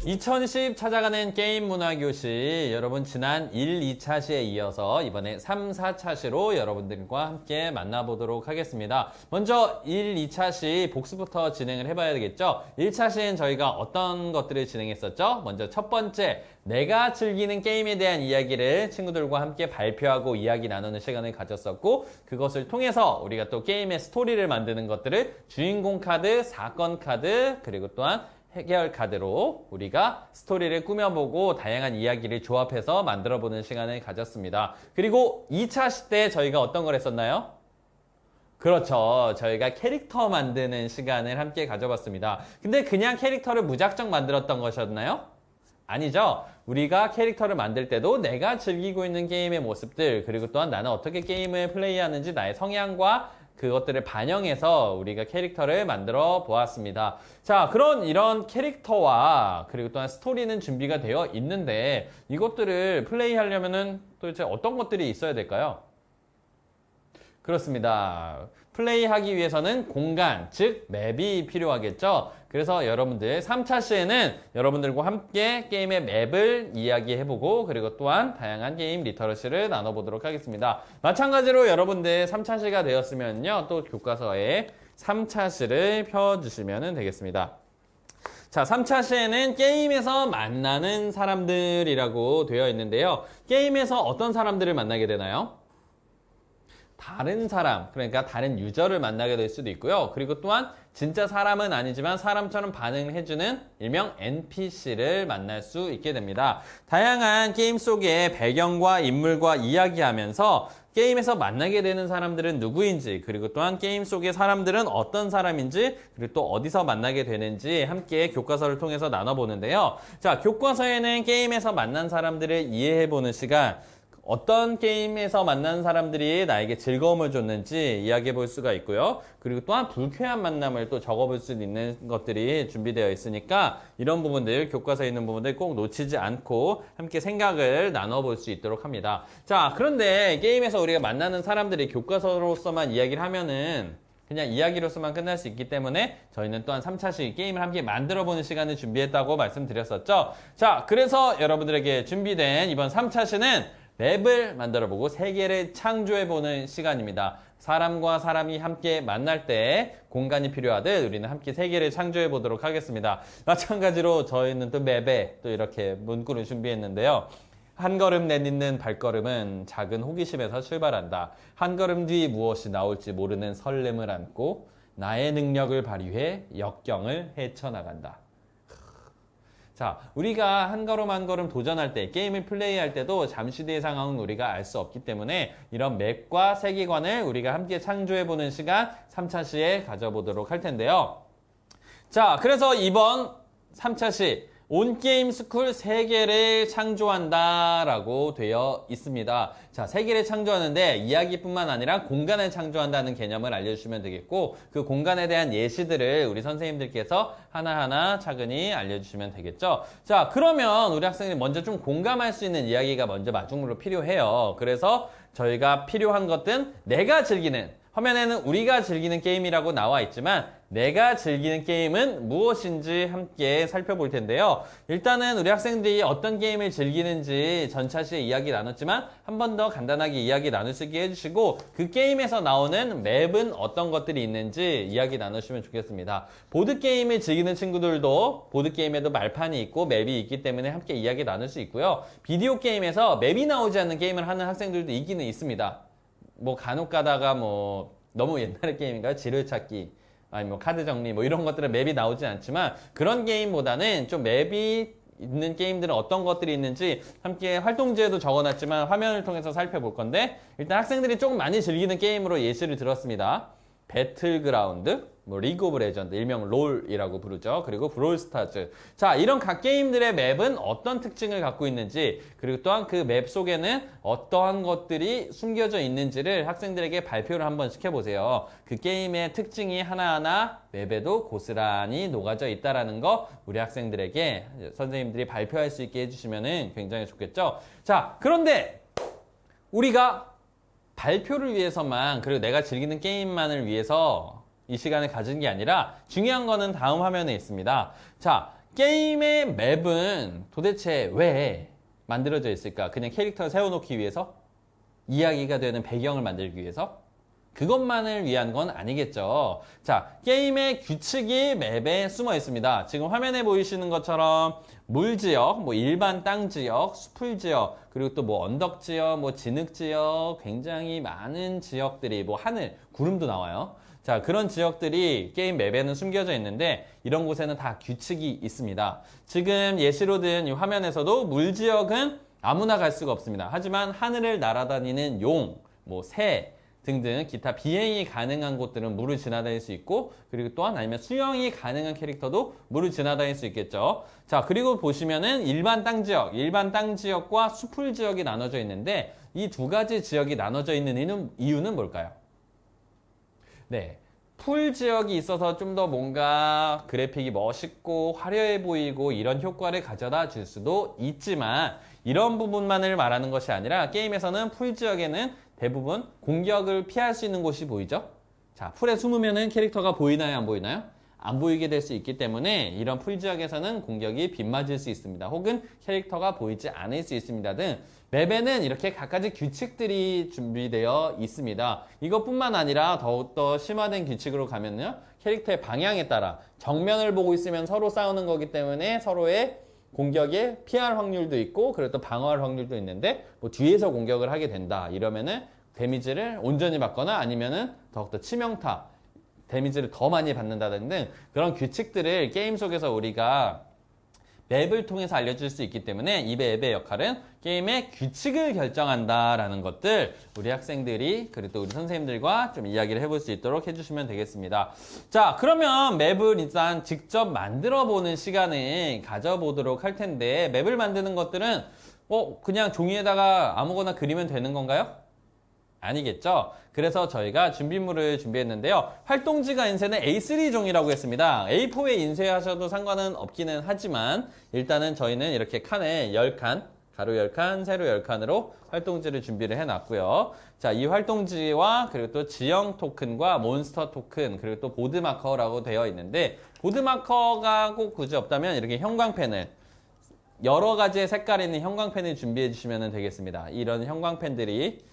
2010 찾아가는 게임 문화교실, 여러분 지난 1, 2차 시에 이어서 이번에 3, 4차 시로 여러분들과 함께 만나보도록 하겠습니다. 먼저 1, 2차 시 복습부터 진행을 해봐야 되겠죠. 1차 시엔 저희가 어떤 것들을 진행했었죠? 먼저 첫 번째, 내가 즐기는 게임에 대한 이야기를 친구들과 함께 발표하고 이야기 나누는 시간을 가졌었고, 그것을 통해서 우리가 또 게임의 스토리를 만드는 것들을 주인공 카드, 사건 카드, 그리고 또한 해결 카드로 우리가 스토리를 꾸며보고 다양한 이야기를 조합해서 만들어보는 시간을 가졌습니다. 그리고 2차 시 때 저희가 어떤 걸 했었나요? 그렇죠. 저희가 캐릭터 만드는 시간을 함께 가져봤습니다. 근데 그냥 캐릭터를 무작정 만들었던 것이었나요? 아니죠. 우리가 캐릭터를 만들 때도 내가 즐기고 있는 게임의 모습들, 그리고 또한 나는 어떻게 게임을 플레이하는지 나의 성향과 그것들을 반영해서 우리가 캐릭터를 만들어 보았습니다. 자, 이런 캐릭터와 그리고 또한 스토리는 준비가 되어 있는데 이것들을 플레이하려면은 도대체 어떤 것들이 있어야 될까요? 그렇습니다. 플레이하기 위해서는 공간, 즉 맵이 필요하겠죠. 그래서 여러분들 3차 시에는 여러분들과 함께 게임의 맵을 이야기해보고 그리고 또한 다양한 게임 리터러시를 나눠보도록 하겠습니다. 마찬가지로 여러분들 3차 시가 되었으면요, 또 교과서에 3차 시를 펴주시면 되겠습니다. 자, 3차 시에는 게임에서 만나는 사람들이라고 되어 있는데요. 게임에서 어떤 사람들을 만나게 되나요? 다른 사람, 그러니까 다른 유저를 만나게 될 수도 있고요. 그리고 또한 진짜 사람은 아니지만 사람처럼 반응을 해주는 일명 NPC를 만날 수 있게 됩니다. 다양한 게임 속의 배경과 인물과 이야기하면서 게임에서 만나게 되는 사람들은 누구인지, 그리고 또한 게임 속의 사람들은 어떤 사람인지, 그리고 또 어디서 만나게 되는지 함께 교과서를 통해서 나눠보는데요. 자, 교과서에는 게임에서 만난 사람들을 이해해보는 시간, 어떤 게임에서 만난 사람들이 나에게 즐거움을 줬는지 이야기해 볼 수가 있고요. 그리고 또한 불쾌한 만남을 또 적어볼 수 있는 것들이 준비되어 있으니까 이런 부분들, 교과서에 있는 부분들 꼭 놓치지 않고 함께 생각을 나눠볼 수 있도록 합니다. 자, 그런데 게임에서 우리가 만나는 사람들이 교과서로서만 이야기를 하면은 그냥 이야기로서만 끝날 수 있기 때문에 저희는 또한 3차시 게임을 함께 만들어보는 시간을 준비했다고 말씀드렸었죠. 자, 그래서 여러분들에게 준비된 이번 3차시는 맵을 만들어보고 세계를 창조해보는 시간입니다. 사람과 사람이 함께 만날 때 공간이 필요하듯 우리는 함께 세계를 창조해보도록 하겠습니다. 마찬가지로 저희는 또 맵에 또 이렇게 문구를 준비했는데요. 한 걸음 내딛는 발걸음은 작은 호기심에서 출발한다. 한 걸음 뒤 무엇이 나올지 모르는 설렘을 안고 나의 능력을 발휘해 역경을 헤쳐나간다. 자, 우리가 한 걸음 한 걸음 도전할 때, 게임을 플레이할 때도 잠시 뒤의 상황은 우리가 알 수 없기 때문에 이런 맵과 세계관을 우리가 함께 창조해보는 시간 3차 시에 가져보도록 할 텐데요. 자, 그래서 이번 3차 시 온게임 스쿨 세계를 창조한다 라고 되어 있습니다. 자, 세계를 창조하는데 이야기뿐만 아니라 공간을 창조한다는 개념을 알려주시면 되겠고, 그 공간에 대한 예시들을 우리 선생님들께서 하나하나 차근히 알려주시면 되겠죠. 자, 그러면 우리 학생들이 먼저 좀 공감할 수 있는 이야기가 먼저 마중물로 필요해요. 그래서 저희가 필요한 것은 내가 즐기는, 화면에는 우리가 즐기는 게임이라고 나와 있지만 내가 즐기는 게임은 무엇인지 함께 살펴볼 텐데요. 일단은 우리 학생들이 어떤 게임을 즐기는지 전차 시에 이야기 나눴지만 한 번 더 간단하게 이야기 나눌 수 있게 해주시고, 그 게임에서 나오는 맵은 어떤 것들이 있는지 이야기 나누시면 좋겠습니다. 보드게임을 즐기는 친구들도 보드게임에도 말판이 있고 맵이 있기 때문에 함께 이야기 나눌 수 있고요. 비디오 게임에서 맵이 나오지 않는 게임을 하는 학생들도 있기는 있습니다. 뭐 간혹 가다가 뭐 너무 옛날의 게임인가요? 지뢰찾기, 아니 뭐 카드 정리 뭐 이런 것들은 맵이 나오지 않지만, 그런 게임보다는 좀 맵이 있는 게임들은 어떤 것들이 있는지 함께 활동지에도 적어놨지만 화면을 통해서 살펴볼 건데, 일단 학생들이 조금 많이 즐기는 게임으로 예시를 들었습니다. 배틀그라운드, 뭐 리그 오브 레전드, 일명 롤이라고 부르죠. 그리고 브롤스타즈. 자, 이런 각 게임들의 맵은 어떤 특징을 갖고 있는지, 그리고 또한 그 맵 속에는 어떠한 것들이 숨겨져 있는지를 학생들에게 발표를 한번 시켜보세요. 그 게임의 특징이 하나하나 맵에도 고스란히 녹아져 있다라는 거 우리 학생들에게 선생님들이 발표할 수 있게 해주시면 굉장히 좋겠죠. 자, 그런데 우리가 발표를 위해서만, 그리고 내가 즐기는 게임만을 위해서 이 시간을 가진 게 아니라 중요한 거는 다음 화면에 있습니다. 자, 게임의 맵은 도대체 왜 만들어져 있을까? 그냥 캐릭터를 세워놓기 위해서? 이야기가 되는 배경을 만들기 위해서? 그것만을 위한 건 아니겠죠. 자, 게임의 규칙이 맵에 숨어 있습니다. 지금 화면에 보이시는 것처럼 물 지역, 뭐 일반 땅 지역, 수풀 지역, 그리고 또 뭐 언덕 지역, 뭐 진흙 지역, 굉장히 많은 지역들이 뭐 하늘, 구름도 나와요. 자, 그런 지역들이 게임 맵에는 숨겨져 있는데 이런 곳에는 다 규칙이 있습니다. 지금 예시로 든 이 화면에서도 물 지역은 아무나 갈 수가 없습니다. 하지만 하늘을 날아다니는 용, 뭐 새, 등등 기타 비행이 가능한 곳들은 물을 지나다닐 수 있고 그리고 또한 아니면 수영이 가능한 캐릭터도 물을 지나다닐 수 있겠죠. 자, 그리고 보시면은 일반 땅 지역과 수풀 지역이 나눠져 있는데 이 두 가지 지역이 나눠져 있는 이유는 뭘까요? 네. 풀 지역이 있어서 좀 더 뭔가 그래픽이 멋있고 화려해 보이고 이런 효과를 가져다 줄 수도 있지만 이런 부분만을 말하는 것이 아니라 게임에서는 풀 지역에는 대부분 공격을 피할 수 있는 곳이 보이죠? 자, 풀에 숨으면은 캐릭터가 보이나요? 안 보이나요? 안 보이게 될 수 있기 때문에 이런 풀 지역에서는 공격이 빗맞을 수 있습니다. 혹은 캐릭터가 보이지 않을 수 있습니다 등 맵에는 이렇게 각가지 규칙들이 준비되어 있습니다. 이것뿐만 아니라 더욱더 심화된 규칙으로 가면요. 캐릭터의 방향에 따라 정면을 보고 있으면 서로 싸우는 거기 때문에 서로의 공격에 피할 확률도 있고 그리고 또 방어할 확률도 있는데 뭐 뒤에서 공격을 하게 된다 이러면은 데미지를 온전히 받거나 아니면은 더욱더 치명타 데미지를 더 많이 받는다는 등 그런 규칙들을 게임 속에서 우리가 맵을 통해서 알려줄 수 있기 때문에 이 맵의 역할은 게임의 규칙을 결정한다라는 것들 우리 학생들이 그리고 또 우리 선생님들과 좀 이야기를 해볼 수 있도록 해주시면 되겠습니다. 자, 그러면 맵을 일단 직접 만들어 보는 시간을 가져보도록 할 텐데 맵을 만드는 것들은 그냥 종이에다가 아무거나 그리면 되는 건가요? 아니겠죠? 그래서 저희가 준비물을 준비했는데요. 활동지가 인쇄는 A3 종이라고 했습니다. A4에 인쇄하셔도 상관은 없기는 하지만 일단은 저희는 이렇게 칸에 10칸, 가로 10칸, 세로 10칸으로 활동지를 준비를 해놨고요. 자, 이 활동지와 그리고 또 지형 토큰과 몬스터 토큰, 그리고 또 보드마커라고 되어 있는데 보드마커가 꼭 굳이 없다면 이렇게 형광펜을 여러 가지의 색깔이 있는 형광펜을 준비해 주시면 되겠습니다. 이런 형광펜들이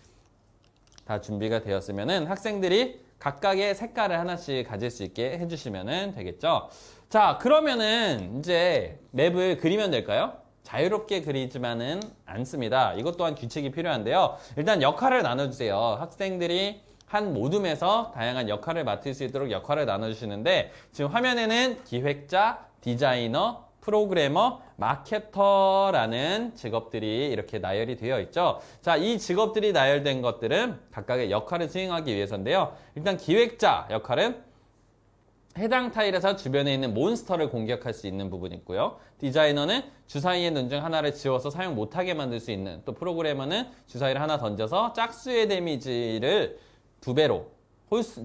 다 준비가 되었으면은 학생들이 각각의 색깔을 하나씩 가질 수 있게 해주시면 되겠죠. 자, 그러면은 이제 맵을 그리면 될까요? 자유롭게 그리지만은 않습니다. 이것 또한 규칙이 필요한데요. 일단 역할을 나눠주세요. 학생들이 한 모둠에서 다양한 역할을 맡을 수 있도록 역할을 나눠주시는데 지금 화면에는 기획자, 디자이너, 프로그래머, 마케터라는 직업들이 이렇게 나열이 되어 있죠. 자, 이 직업들이 나열된 것들은 각각의 역할을 수행하기 위해서인데요. 일단 기획자 역할은 해당 타일에서 주변에 있는 몬스터를 공격할 수 있는 부분이 있고요. 디자이너는 주사위의 눈 중 하나를 지워서 사용 못하게 만들 수 있는, 또 프로그래머는 주사위를 하나 던져서 짝수의 데미지를 2배로,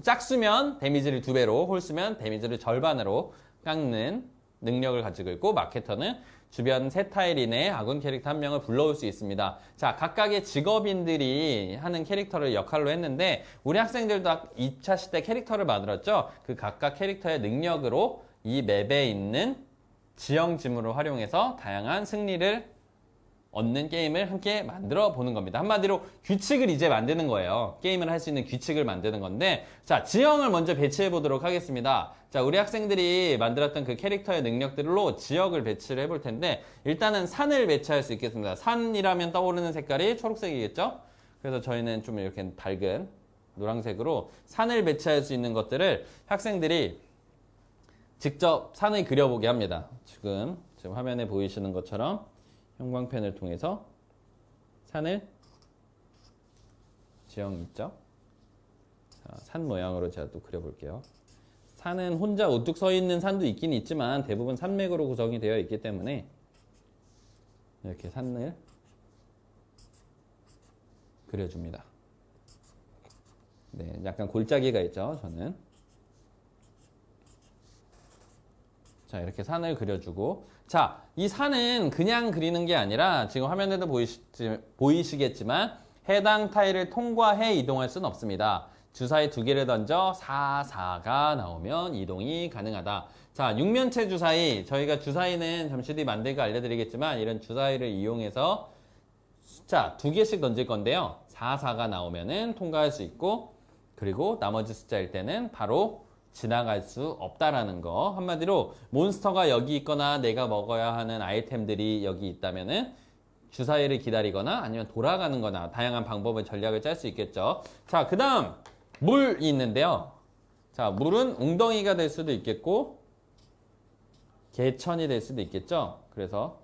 짝수면 데미지를 2배로, 홀수면 데미지를 절반으로 깎는 능력을 가지고 있고, 마케터는 주변 세 타일 이내에 아군 캐릭터 한 명을 불러올 수 있습니다. 자, 각각의 직업인들이 하는 캐릭터를 역할로 했는데 우리 학생들도 2차 시대 캐릭터를 만들었죠. 그 각각 캐릭터의 능력으로 이 맵에 있는 지형 지물을 활용해서 다양한 승리를 얻는 게임을 함께 만들어 보는 겁니다. 한마디로 규칙을 이제 만드는 거예요. 게임을 할 수 있는 규칙을 만드는 건데, 자, 지형을 먼저 배치해 보도록 하겠습니다. 자, 우리 학생들이 만들었던 그 캐릭터의 능력들로 지역을 배치를 해볼 텐데, 일단은 산을 배치할 수 있겠습니다. 산이라면 떠오르는 색깔이 초록색이겠죠? 그래서 저희는 좀 이렇게 밝은 노란색으로 산을 배치할 수 있는 것들을 학생들이 직접 산을 그려보게 합니다. 지금 화면에 보이시는 것처럼 형광펜을 통해서 산을 지형 있죠? 자, 산 모양으로 제가 또 그려볼게요. 산은 혼자 우뚝 서 있는 산도 있긴 있지만 대부분 산맥으로 구성이 되어 있기 때문에 이렇게 산을 그려줍니다. 네, 약간 골짜기가 있죠, 저는. 자, 이렇게 산을 그려주고, 자, 이 산은 그냥 그리는 게 아니라 지금 화면에도 보이시겠지만 해당 타일을 통과해 이동할 수는 없습니다. 주사위 2개를 던져 4, 4가 나오면 이동이 가능하다. 자, 6면체 주사위. 저희가 주사위는 잠시 뒤 만들고 알려드리겠지만 이런 주사위를 이용해서 숫자 2개씩 던질 건데요. 4, 4가 나오면은 통과할 수 있고 그리고 나머지 숫자일 때는 바로 지나갈 수 없다라는 거. 한마디로 몬스터가 여기 있거나 내가 먹어야 하는 아이템들이 여기 있다면은 주사위를 기다리거나 아니면 돌아가는 거나 다양한 방법의 전략을 짤 수 있겠죠. 자, 그 다음 물이 있는데요. 자, 물은 웅덩이가 될 수도 있겠고 개천이 될 수도 있겠죠. 그래서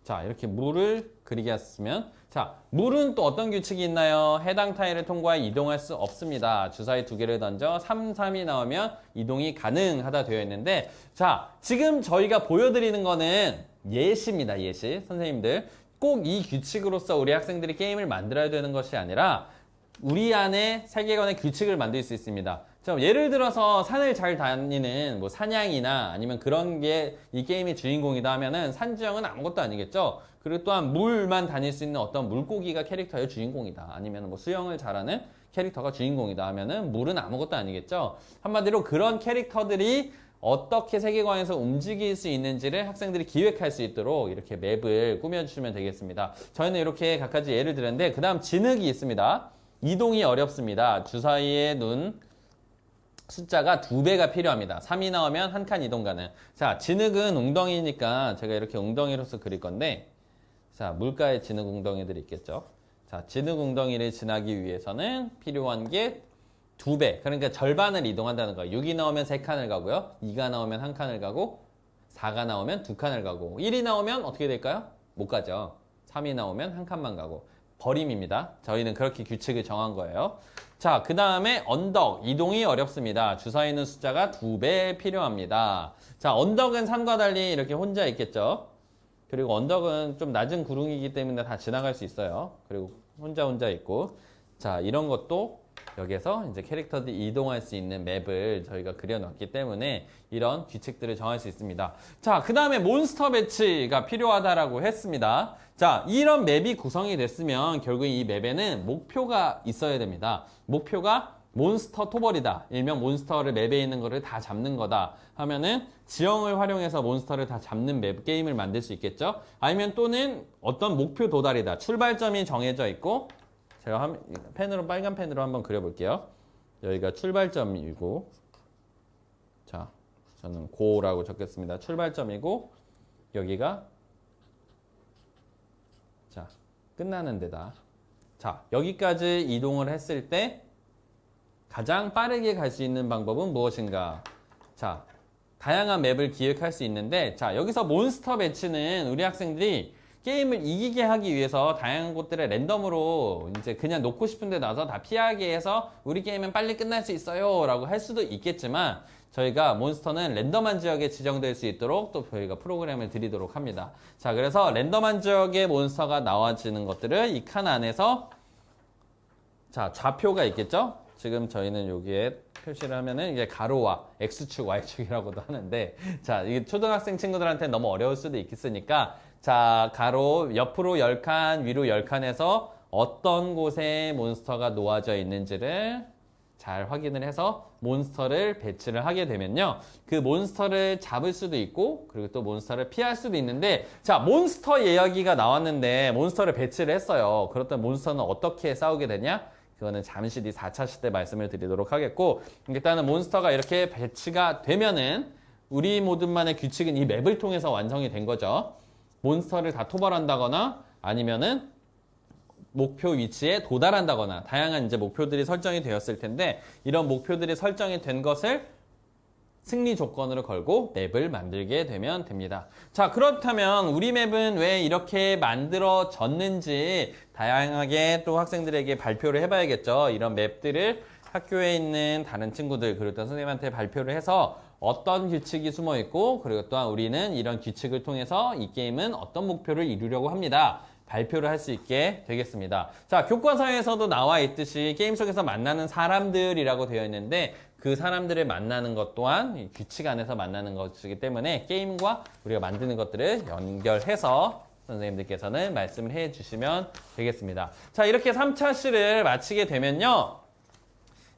자, 이렇게 물을 그리게 했으면 자, 물은 또 어떤 규칙이 있나요? 해당 타일을 통과해 이동할 수 없습니다. 주사위 2개를 던져 3, 3이 나오면 이동이 가능하다 되어 있는데 자, 지금 저희가 보여드리는 거는 예시입니다. 예시. 선생님들 꼭 이 규칙으로서 우리 학생들이 게임을 만들어야 되는 것이 아니라 우리 안에 세계관의 규칙을 만들 수 있습니다. 자, 예를 들어서 산을 잘 다니는 뭐 사냥이나 아니면 그런 게 이 게임의 주인공이다 하면은 산지형은 아무것도 아니겠죠. 그리고 또한 물만 다닐 수 있는 어떤 물고기가 캐릭터의 주인공이다. 아니면 뭐 수영을 잘하는 캐릭터가 주인공이다 하면은 물은 아무것도 아니겠죠. 한마디로 그런 캐릭터들이 어떻게 세계관에서 움직일 수 있는지를 학생들이 기획할 수 있도록 이렇게 맵을 꾸며주시면 되겠습니다. 저희는 이렇게 각가지 예를 들었는데 그 다음 진흙이 있습니다. 이동이 어렵습니다. 주사위의 눈 숫자가 2배가 필요합니다. 3이 나오면 한 칸 이동 가능. 자, 진흙은 웅덩이니까 제가 이렇게 웅덩이로서 그릴 건데 자, 물가에 진흙 웅덩이들이 있겠죠. 자, 진흙 ung덩이를 지나기 위해서는 필요한 게 2배. 그러니까 절반을 이동한다는 거예요. 6이 나오면 3칸을 가고요. 2가 나오면 1칸을 가고 4가 나오면 2칸을 가고 1이 나오면 어떻게 될까요? 못 가죠. 3이 나오면 1칸만 가고 버림입니다. 저희는 그렇게 규칙을 정한 거예요. 자, 그 다음에 언덕. 이동이 어렵습니다. 주사위는 숫자가 2배 필요합니다. 자, 언덕은 산과 달리 이렇게 혼자 있겠죠. 그리고 언덕은 좀 낮은 구릉이기 때문에 다 지나갈 수 있어요. 그리고 혼자 있고. 자, 이런 것도 여기에서 이제 캐릭터들이 이동할 수 있는 맵을 저희가 그려놨기 때문에 이런 규칙들을 정할 수 있습니다. 자, 그 다음에 몬스터 배치가 필요하다라고 했습니다. 자, 이런 맵이 구성이 됐으면 결국 이 맵에는 목표가 있어야 됩니다. 목표가 몬스터 토벌이다. 일명 몬스터를 맵에 있는 거를 다 잡는 거다 하면은 지형을 활용해서 몬스터를 다 잡는 맵 게임을 만들 수 있겠죠. 아니면 또는 어떤 목표 도달이다. 출발점이 정해져 있고 제가 펜으로 빨간 펜으로 한번 그려볼게요. 여기가 출발점이고 자, 저는 고라고 적겠습니다. 출발점이고 여기가 자, 끝나는 데다. 자, 여기까지 이동을 했을 때 가장 빠르게 갈 수 있는 방법은 무엇인가? 자, 다양한 맵을 기획할 수 있는데 자, 여기서 몬스터 배치는 우리 학생들이 게임을 이기게 하기 위해서 다양한 곳들을 랜덤으로 이제 그냥 놓고 싶은 데 놔서 다 피하게 해서 우리 게임은 빨리 끝날 수 있어요 라고 할 수도 있겠지만 저희가 몬스터는 랜덤한 지역에 지정될 수 있도록 또 저희가 프로그램을 드리도록 합니다. 자, 그래서 랜덤한 지역의 몬스터가 나와지는 것들을 이 칸 안에서 자, 좌표가 있겠죠? 지금 저희는 여기에 표시를 하면은 이게 가로와 X축, Y축이라고도 하는데 자, 이게 초등학생 친구들한테 너무 어려울 수도 있겠으니까 자, 가로 옆으로 10칸, 위로 10칸에서 어떤 곳에 몬스터가 놓아져 있는지를 잘 확인을 해서 몬스터를 배치를 하게 되면요. 그 몬스터를 잡을 수도 있고 그리고 또 몬스터를 피할 수도 있는데 자, 몬스터 이야기가 나왔는데 몬스터를 배치를 했어요. 그렇다면 몬스터는 어떻게 싸우게 되냐? 그거는 잠시 뒤 4차 시대 말씀을 드리도록 하겠고 일단은 몬스터가 이렇게 배치가 되면은 우리 모든만의 규칙은 이 맵을 통해서 완성이 된 거죠. 몬스터를 다 토벌한다거나 아니면은 목표 위치에 도달한다거나 다양한 이제 목표들이 설정이 되었을 텐데 이런 목표들이 설정이 된 것을 승리 조건으로 걸고 맵을 만들게 되면 됩니다. 자, 그렇다면 우리 맵은 왜 이렇게 만들어졌는지 다양하게 또 학생들에게 발표를 해봐야겠죠. 이런 맵들을 학교에 있는 다른 친구들 그리고 또 선생님한테 발표를 해서 어떤 규칙이 숨어 있고 그리고 또한 우리는 이런 규칙을 통해서 이 게임은 어떤 목표를 이루려고 합니다. 발표를 할 수 있게 되겠습니다. 자, 교과서에서도 나와 있듯이 게임 속에서 만나는 사람들이라고 되어 있는데 그 사람들을 만나는 것 또한 이 규칙 안에서 만나는 것이기 때문에 게임과 우리가 만드는 것들을 연결해서 선생님들께서는 말씀을 해 주시면 되겠습니다. 자, 이렇게 3차 시를 마치게 되면요.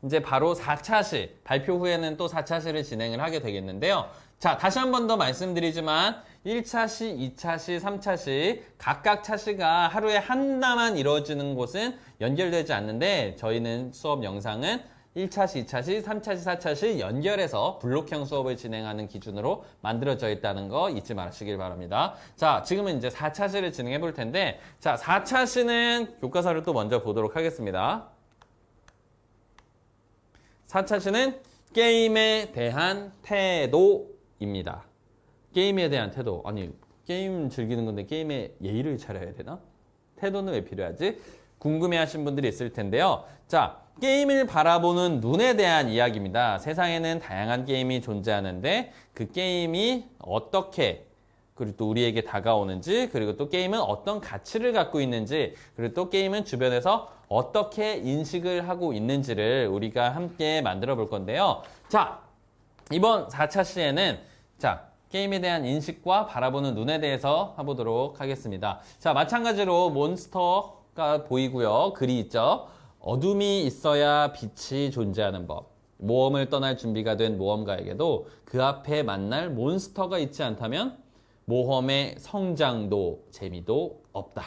이제 바로 4차 시, 발표 후에는 또 4차 시를 진행을 하게 되겠는데요. 자, 다시 한 번 더 말씀드리지만 1차 시, 2차 시, 3차 시 각각 차시가 하루에 하나만 이루어지는 곳은 연결되지 않는데 저희는 수업 영상은 1차 시, 2차 시, 3차 시, 4차 시 연결해서 블록형 수업을 진행하는 기준으로 만들어져 있다는 거 잊지 마시길 바랍니다. 자, 지금은 이제 4차 시를 진행해 볼 텐데 자, 4차 시는 교과서를 또 먼저 보도록 하겠습니다. 4차 시는 게임에 대한 태도입니다. 게임에 대한 태도. 아니, 게임 즐기는 건데 게임에 예의를 차려야 되나? 태도는 왜 필요하지? 궁금해 하신 분들이 있을 텐데요. 자, 게임을 바라보는 눈에 대한 이야기입니다. 세상에는 다양한 게임이 존재하는데 그 게임이 어떻게 그리고 또 우리에게 다가오는지 그리고 또 게임은 어떤 가치를 갖고 있는지 그리고 또 게임은 주변에서 어떻게 인식을 하고 있는지를 우리가 함께 만들어 볼 건데요. 자, 이번 4차 시에는 자, 게임에 대한 인식과 바라보는 눈에 대해서 해보도록 하겠습니다. 자, 마찬가지로 몬스터가 보이고요. 글이 있죠. 어둠이 있어야 빛이 존재하는 법. 모험을 떠날 준비가 된 모험가에게도 그 앞에 만날 몬스터가 있지 않다면 모험의 성장도 재미도 없다.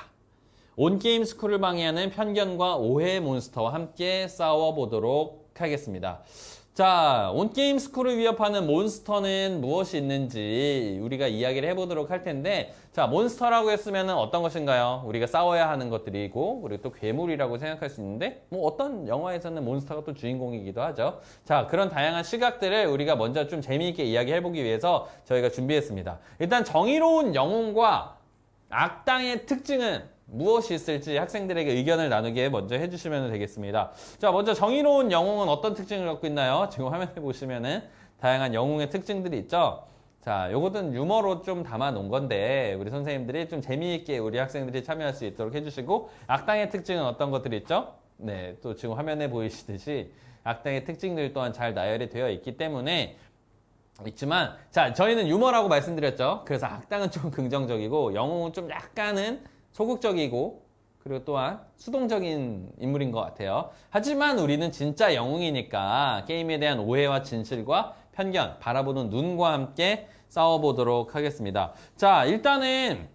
온게임 스쿨을 방해하는 편견과 오해의 몬스터와 함께 싸워보도록 하겠습니다. 자, 온게임 스쿨을 위협하는 몬스터는 무엇이 있는지 우리가 이야기를 해보도록 할 텐데 자, 몬스터라고 했으면 어떤 것인가요? 우리가 싸워야 하는 것들이고 그리고 또 괴물이라고 생각할 수 있는데 뭐 어떤 영화에서는 몬스터가 또 주인공이기도 하죠. 자, 그런 다양한 시각들을 우리가 먼저 좀 재미있게 이야기해보기 위해서 저희가 준비했습니다. 일단 정의로운 영웅과 악당의 특징은 무엇이 있을지 학생들에게 의견을 나누게 먼저 해주시면 되겠습니다. 자, 먼저 정의로운 영웅은 어떤 특징을 갖고 있나요? 지금 화면에 보시면은 다양한 영웅의 특징들이 있죠. 자, 요것은 유머로 좀 담아 놓은 건데 우리 선생님들이 좀 재미있게 우리 학생들이 참여할 수 있도록 해주시고 악당의 특징은 어떤 것들이 있죠? 네, 또 지금 화면에 보이시듯이 악당의 특징들 또한 잘 나열이 되어 있기 때문에 있지만 자, 저희는 유머라고 말씀드렸죠. 그래서 악당은 좀 긍정적이고 영웅은 좀 약간은 소극적이고 그리고 또한 수동적인 인물인 것 같아요. 하지만 우리는 진짜 영웅이니까 게임에 대한 오해와 진실과 편견, 바라보는 눈과 함께 싸워보도록 하겠습니다. 자, 일단은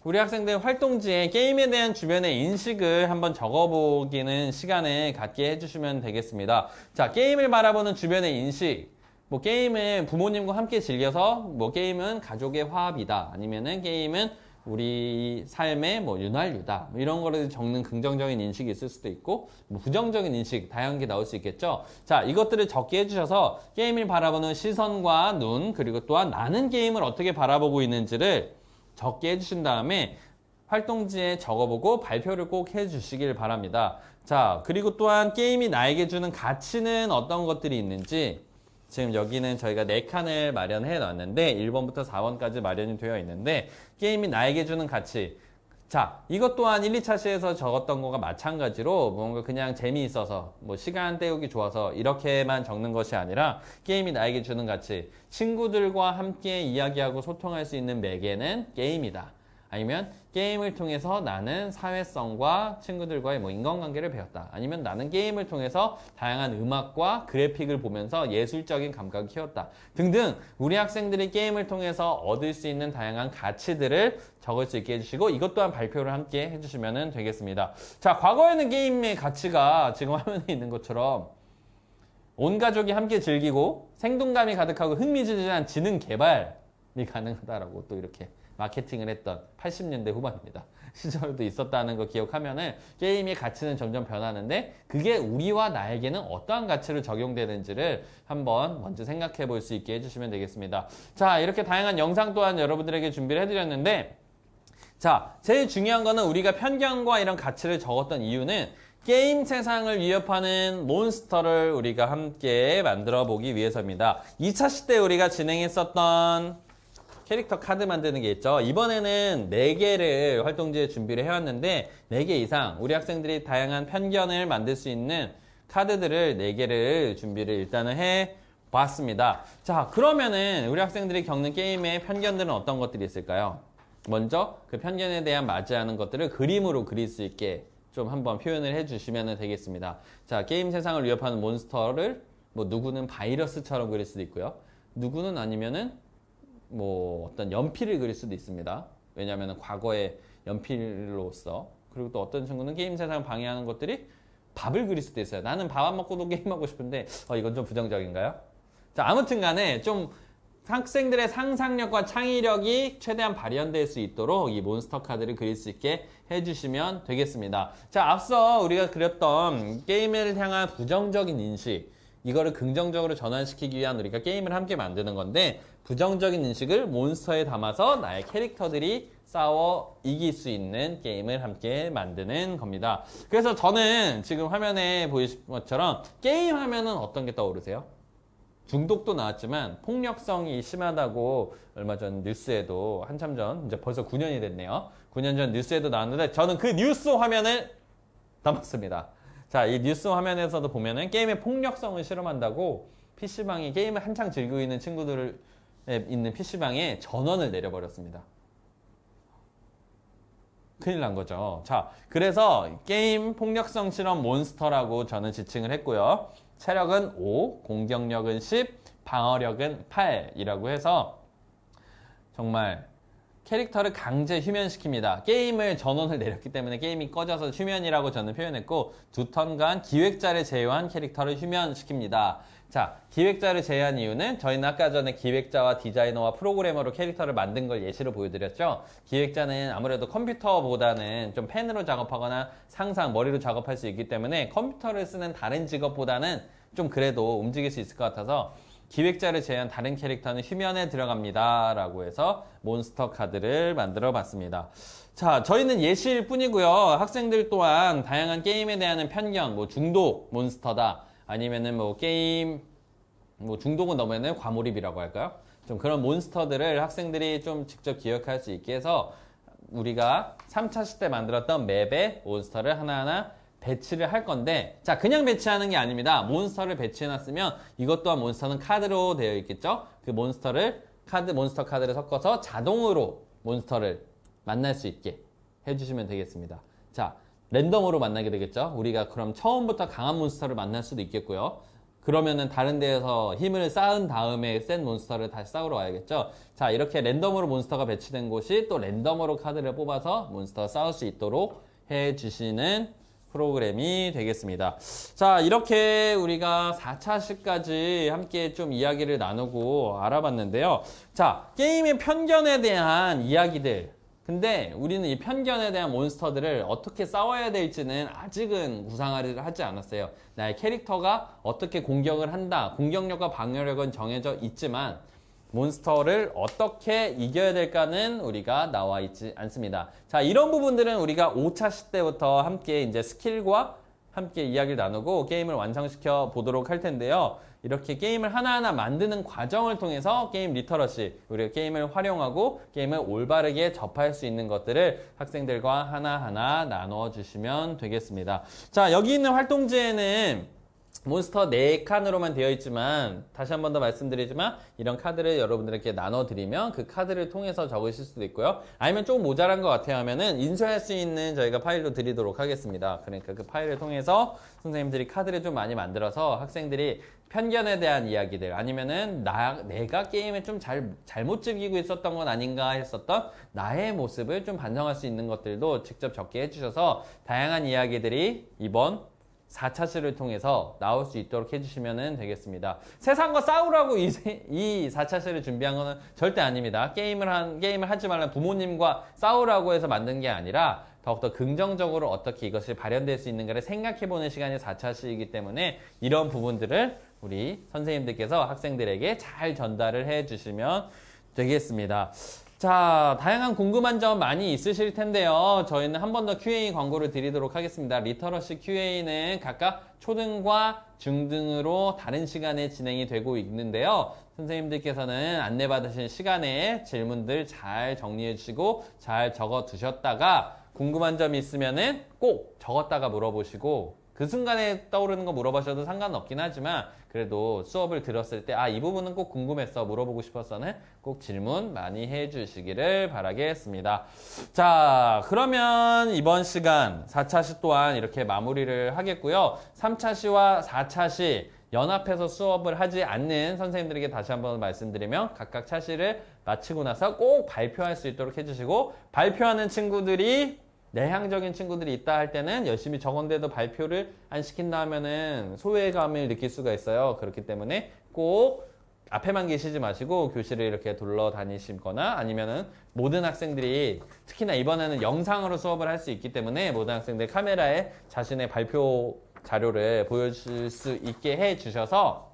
우리 학생들 활동지에 게임에 대한 주변의 인식을 한번 적어보기는 시간을 갖게 해주시면 되겠습니다. 자, 게임을 바라보는 주변의 인식. 뭐 게임은 부모님과 함께 즐겨서 뭐 게임은 가족의 화합이다. 아니면은 게임은 우리 삶의 뭐 윤활유다 뭐 이런 거를 적는 긍정적인 인식이 있을 수도 있고 뭐 부정적인 인식 다양한 게 나올 수 있겠죠. 자, 이것들을 적게 해주셔서 게임을 바라보는 시선과 눈 그리고 또한 나는 게임을 어떻게 바라보고 있는지를 적게 해주신 다음에 활동지에 적어보고 발표를 꼭 해주시길 바랍니다. 자, 그리고 또한 게임이 나에게 주는 가치는 어떤 것들이 있는지 지금 여기는 저희가 4칸을 마련해 놨는데 1번부터 4번까지 마련이 되어 있는데 게임이 나에게 주는 가치. 자, 이것 또한 1, 2차 시에서 적었던 거가 마찬가지로 뭔가 그냥 재미있어서 뭐 시간 때우기 좋아서 이렇게만 적는 것이 아니라 게임이 나에게 주는 가치. 친구들과 함께 이야기하고 소통할 수 있는 매개는 게임이다. 아니면 게임을 통해서 나는 사회성과 친구들과의 뭐 인간관계를 배웠다. 아니면 나는 게임을 통해서 다양한 음악과 그래픽을 보면서 예술적인 감각을 키웠다. 등등 우리 학생들이 게임을 통해서 얻을 수 있는 다양한 가치들을 적을 수 있게 해주시고 이것 또한 발표를 함께 해주시면 되겠습니다. 자, 과거에는 게임의 가치가 지금 화면에 있는 것처럼 온 가족이 함께 즐기고 생동감이 가득하고 흥미진진한 지능 개발이 가능하다라고 또 이렇게 마케팅을 했던 80년대 후반입니다. 시절도 있었다는 거 기억하면은 게임의 가치는 점점 변하는데 그게 우리와 나에게는 어떠한 가치로 적용되는지를 한번 먼저 생각해 볼 수 있게 해주시면 되겠습니다. 자, 이렇게 다양한 영상 또한 여러분들에게 준비를 해드렸는데 자, 제일 중요한 거는 우리가 편견과 이런 가치를 적었던 이유는 게임 세상을 위협하는 몬스터를 우리가 함께 만들어 보기 위해서입니다. 2차 시 때 우리가 진행했었던 캐릭터 카드 만드는 게 있죠. 이번에는 4개를 활동지에 준비를 해왔는데 4개 이상 우리 학생들이 다양한 편견을 만들 수 있는 카드들을 4개를 준비를 일단은 해봤습니다. 자, 그러면은 우리 학생들이 겪는 게임의 편견들은 어떤 것들이 있을까요? 먼저 그 편견에 대한 맞이하는 것들을 그림으로 그릴 수 있게 좀 한번 표현을 해주시면 되겠습니다. 자, 게임 세상을 위협하는 몬스터를 뭐 누구는 바이러스처럼 그릴 수도 있고요. 누구는 아니면은 뭐 어떤 연필을 그릴 수도 있습니다. 왜냐하면 과거의 연필로서. 그리고 또 어떤 친구는 게임 세상을 방해하는 것들이 밥을 그릴 수도 있어요. 나는 밥 안 먹고도 게임하고 싶은데 이건 좀 부정적인가요? 자, 아무튼 간에 좀 학생들의 상상력과 창의력이 최대한 발현될 수 있도록 이 몬스터 카드를 그릴 수 있게 해주시면 되겠습니다. 자, 앞서 우리가 그렸던 게임을 향한 부정적인 인식, 이거를 긍정적으로 전환시키기 위한 우리가 게임을 함께 만드는 건데, 부정적인 인식을 몬스터에 담아서 나의 캐릭터들이 싸워 이길 수 있는 게임을 함께 만드는 겁니다. 그래서 저는 지금 화면에 보이신 것처럼 게임 하면은 어떤 게 떠오르세요? 중독도 나왔지만 폭력성이 심하다고 얼마 전 뉴스에도 한참 전, 이제 벌써 9년이 됐네요. 9년 전 뉴스에도 나왔는데 저는 그 뉴스 화면을 담았습니다. 자, 이 뉴스 화면에서도 보면은 게임의 폭력성을 실험한다고 PC방이 게임을 한창 즐기고 있는 친구들 있는 PC방에 전원을 내려버렸습니다. 큰일 난 거죠. 자, 그래서 게임 폭력성 실험 몬스터라고 저는 지칭을 했고요. 체력은 5, 공격력은 10, 방어력은 8이라고 해서 정말 캐릭터를 강제 휴면시킵니다. 게임을 전원을 내렸기 때문에 게임이 꺼져서 휴면이라고 저는 표현했고, 2턴간 기획자를 제외한 캐릭터를 휴면시킵니다. 자, 기획자를 제외한 이유는 저희는 아까 전에 기획자와 디자이너와 프로그래머로 캐릭터를 만든 걸 예시로 보여드렸죠. 기획자는 아무래도 컴퓨터보다는 좀 펜으로 작업하거나 상상, 머리로 작업할 수 있기 때문에 컴퓨터를 쓰는 다른 직업보다는 좀 그래도 움직일 수 있을 것 같아서 기획자를 제외한 다른 캐릭터는 휴면에 들어갑니다 라고 해서 몬스터 카드를 만들어 봤습니다. 자, 저희는 예시일 뿐이고요. 학생들 또한 다양한 게임에 대한 편견, 뭐 중독 몬스터다, 아니면은 뭐 게임, 뭐 중독은 넘으면 과몰입이라고 할까요? 좀 그런 몬스터들을 학생들이 좀 직접 기억할 수 있게 해서 우리가 3차 시 때 만들었던 맵에 몬스터를 하나하나 배치를 할 건데, 자, 그냥 배치하는 게 아닙니다. 몬스터를 배치해놨으면 이것 또한 몬스터는 카드로 되어 있겠죠? 그 몬스터 카드를 섞어서 자동으로 몬스터를 만날 수 있게 해주시면 되겠습니다. 자, 랜덤으로 만나게 되겠죠? 우리가 그럼 처음부터 강한 몬스터를 만날 수도 있겠고요. 그러면은 다른 데에서 힘을 쌓은 다음에 센 몬스터를 다시 싸우러 와야겠죠? 자, 이렇게 랜덤으로 몬스터가 배치된 곳이 또 랜덤으로 카드를 뽑아서 몬스터와 싸울 수 있도록 해주시는 프로그램이 되겠습니다. 자, 이렇게 우리가 4차 시까지 함께 좀 이야기를 나누고 알아봤는데요. 자, 게임의 편견에 대한 이야기들. 근데 우리는 이 편견에 대한 몬스터들을 어떻게 싸워야 될지는 아직은 구상을 하지 않았어요. 나의 캐릭터가 어떻게 공격을 한다. 공격력과 방어력은 정해져 있지만 몬스터를 어떻게 이겨야 될까는 우리가 나와 있지 않습니다. 자, 이런 부분들은 우리가 5차 시 때부터 함께 이제 스킬과 함께 이야기를 나누고 게임을 완성시켜 보도록 할 텐데요. 이렇게 게임을 하나하나 만드는 과정을 통해서 게임 리터러시, 우리가 게임을 활용하고 게임을 올바르게 접할 수 있는 것들을 학생들과 하나하나 나눠 주시면 되겠습니다. 자, 여기 있는 활동지에는 몬스터 4칸으로만 되어 있지만 다시 한 번 더 말씀드리지만 이런 카드를 여러분들에게 나눠드리면 그 카드를 통해서 적으실 수도 있고요. 아니면 조금 모자란 것 같아요 하면은 인쇄할 수 있는 저희가 파일로 드리도록 하겠습니다. 그러니까 그 파일을 통해서 선생님들이 카드를 좀 많이 만들어서 학생들이 편견에 대한 이야기들, 아니면은 내가 게임을 좀 잘못 즐기고 있었던 건 아닌가 했었던 나의 모습을 좀 반성할 수 있는 것들도 직접 적게 해주셔서 다양한 이야기들이 이번 4차시를 통해서 나올 수 있도록 해주시면 되겠습니다. 세상과 싸우라고 이 4차시를 준비한 거는 절대 아닙니다. 게임을 하지 말라는 부모님과 싸우라고 해서 만든 게 아니라 더욱더 긍정적으로 어떻게 이것이 발현될 수 있는가를 생각해보는 시간이 4차시이기 때문에 이런 부분들을 우리 선생님들께서 학생들에게 잘 전달을 해주시면 되겠습니다. 자, 다양한 궁금한 점 많이 있으실 텐데요. 저희는 한 번 더 Q&A 광고를 드리도록 하겠습니다. 리터러시 Q&A는 각각 초등과 중등으로 다른 시간에 진행이 되고 있는데요. 선생님들께서는 안내받으신 시간에 질문들 잘 정리해 주시고 잘 적어 두셨다가 궁금한 점이 있으면은 꼭 적었다가 물어보시고 그 순간에 떠오르는 거 물어보셔도 상관없긴 하지만 그래도 수업을 들었을 때 이 부분은 꼭 궁금했어 물어보고 싶었어는 꼭 질문 많이 해주시기를 바라겠습니다. 자, 그러면 이번 시간 4차 시 또한 이렇게 마무리를 하겠고요. 3차 시와 4차 시 연합해서 수업을 하지 않는 선생님들에게 다시 한번 말씀드리면 각각 차시를 마치고 나서 꼭 발표할 수 있도록 해주시고 발표하는 친구들이 내향적인 친구들이 있다 할 때는 열심히 적었는데도 발표를 안 시킨다 하면은 소외감을 느낄 수가 있어요. 그렇기 때문에 꼭 앞에만 계시지 마시고 교실을 이렇게 둘러다니시거나 아니면은 모든 학생들이 특히나 이번에는 영상으로 수업을 할 수 있기 때문에 모든 학생들 카메라에 자신의 발표 자료를 보여줄 수 있게 해 주셔서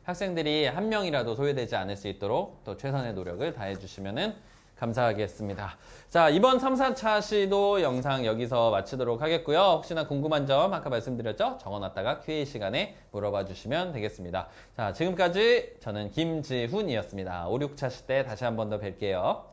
학생들이 한 명이라도 소외되지 않을 수 있도록 또 최선의 노력을 다해 주시면은 감사하겠습니다. 자, 이번 3, 4차 시도 영상 여기서 마치도록 하겠고요. 혹시나 궁금한 점 아까 말씀드렸죠? 적어놨다가 Q&A 시간에 물어봐 주시면 되겠습니다. 자, 지금까지 저는 김지훈이었습니다. 5, 6차 시 때 다시 한 번 더 뵐게요.